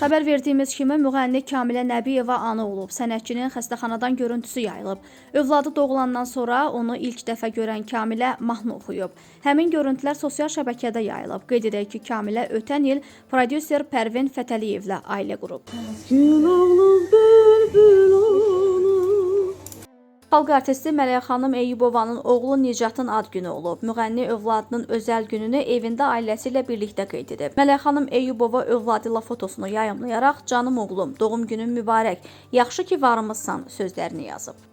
Xəbər verdiyimiz kimi müğənni Kamilə Nəbiyeva ana olub. Sənətçinin xəstəxanadan görüntüsü yayılıb. Övladı doğulandan sonra onu ilk dəfə görən Kamilə mahnı oxuyub. Həmin görüntülər sosial şəbəkədə yayılıb. Qeyd edək ki, Kamilə ötən il prodüser Pərvin Fətəliyevlə ailə qurub. Xalq artisti Mələk xanım Eyyubovanın oğlu Nicatın ad günü olub. Müğənni övladının özəl gününü evində ailəsi ilə birlikdə qeyd edib. Mələk xanım Eyyubova övladı ilə fotosunu yayımlayaraq "Canım oğlum, doğum günün mübarək, yaxşı ki varımızsan" sözlərini yazıb.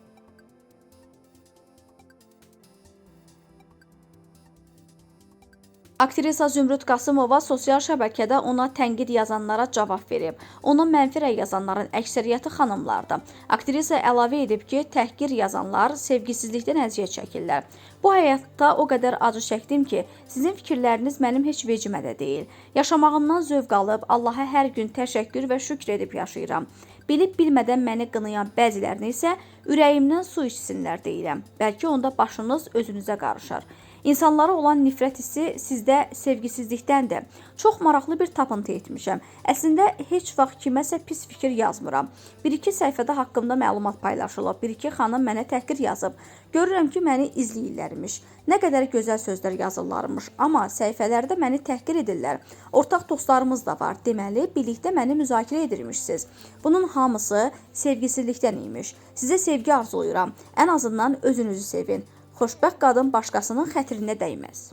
Aktrisa Zümrüd Qasımova sosial şəbəkədə ona tənqid yazanlara cavab verib. Ona mənfi rəy yazanların əksəriyyəti xanımlardır. Aktrisa əlavə edib ki, təhqir yazanlar sevgisizlikdən əziyyət çəkirlər. Bu həyatda o qədər acı çəkdim ki, sizin fikirləriniz mənim heç vecimə də deyil. Yaşamağımdan zövq alıb, Allaha hər gün təşəkkür və şükr edib yaşayıram. Bilib-bilmədən məni qınayan bəzilərini isə ürəyimdən su içsinlər deyirəm. Bəlkə onda başınız özünüzə qarışar. İnsanlara olan nifrət hissi sizdə sevgisizlikdəndir. Çox maraqlı bir tapıntı etmişəm. Əslində heç vaxt kiməsə pis fikir yazmıram. Bir-iki səhifədə haqqımda məlumat paylaşılıb. Bir-iki xanım mənə təhqir yazıb. Görürəm ki, məni izləyirlərmiş. Nə qədər gözəl sözlər yazırlarmış. Amma səhifələrdə məni təhqir edirlər. Ortaq dostlarımız da var. Deməli, birlikdə məni müzakirə edirmişsiniz. Bunun hamısı sevgisizlikdən imiş. Sizə sevgi arzulayıram. Ən azından özünüzü sevin. Xoşbəxt qadın başqasının xətrinə dəyməz.